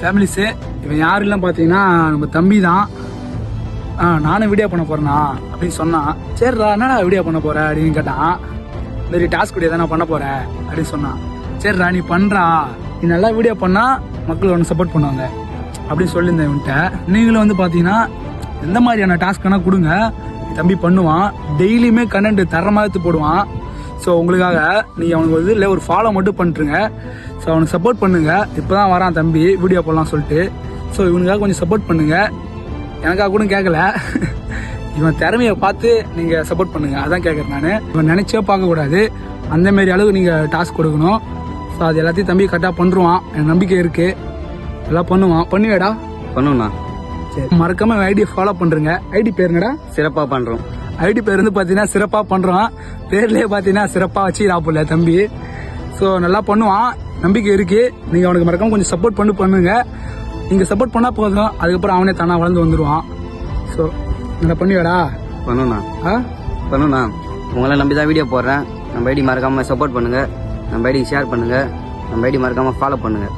Families. இவன் யாருலாம் பார்த்தீங்கன்னா நம்ம தம்பி தான். நானும் வீடியோ பண்ண போறேண்ணா அப்படின்னு சொன்னான். சரிடா என்னடா வீடியோ பண்ண போற அப்படின்னு கேட்டான். இந்த மாதிரி டாஸ்க் வீடியோ தான் நான் பண்ண போறேன் அப்படின்னு சொன்னான். சரிடா நீ பண்றா, நீ நல்லா வீடியோ பண்ணா மக்கள் ஒன்று சப்போர்ட் பண்ணுவாங்க அப்படின்னு சொல்லியிருந்தேன் இவன்கிட்ட. நீங்களும் வந்து பார்த்தீங்கன்னா எந்த மாதிரியான டாஸ்க் வேணா கொடுங்க, தம்பி பண்ணுவான். டெய்லியுமே கண்டென்ட் தரமாக எடுத்து போடுவான். ஸோ உங்களுக்காக நீங்கள் அவனுக்கு வந்து இல்லை ஒரு ஃபாலோ மட்டும் பண்ணிட்டுருங்க. ஸோ அவனுக்கு சப்போர்ட் பண்ணுங்க. இப்போ தான் வரான் தம்பி வீடியோ போடலாம் சொல்லிட்டு. ஸோ இவனுக்காக கொஞ்சம் சப்போர்ட் பண்ணுங்க. எனக்காக கூட கேட்கல, இவன் திறமையை பார்த்து நீங்கள் சப்போர்ட் பண்ணுங்க, அதான் கேட்குறேன் நான். இவன் நினைச்சே பார்க்கக்கூடாது, அந்தமாரி அளவுக்கு நீங்கள் டாஸ்க் கொடுக்கணும். ஸோ அது எல்லாத்தையும் தம்பி கரெக்டாக பண்ணுவான், எனக்கு நம்பிக்கை இருக்கு. எல்லாம் பண்ணுவான். பண்ணுவேடா? பண்ணுண்ணா. சரி, மறக்காம ஐடி ஃபாலோ பண்றேங்க. ஐடி பேர் என்னடா? சிறப்பா பண்றோம். ஐடி பேர் வந்து பாத்தீங்கன்னா சிறப்பா பண்றோம். பேர்லயே பாத்தீங்கன்னா சிறப்பா வச்சுக்கிறாப்புல தம்பி. ஸோ நல்லா பண்ணுவான், நம்பிக்கை இருக்கு. நீங்க அவனுக்கு மறக்காம கொஞ்சம் சப்போர்ட் பண்ணுங்க. நீங்க சப்போர்ட் பண்ணா போதும், அதுக்கப்புறம் அவனே தானா வளர்ந்து வந்துருவான். ஸோ நல்லா பண்ணுவேடா? பண்ணுண்ணா. பண்ணுண்ணா. உங்களை நம்பி தான் வீடியோ போடுறேன். நம்ம ஐடி மறக்காம சப்போர்ட் பண்ணுங்க, நம்ம ஐடி ஷேர் பண்ணுங்க, நம்ம ஐடி மறக்காம ஃபாலோ பண்ணுங்க.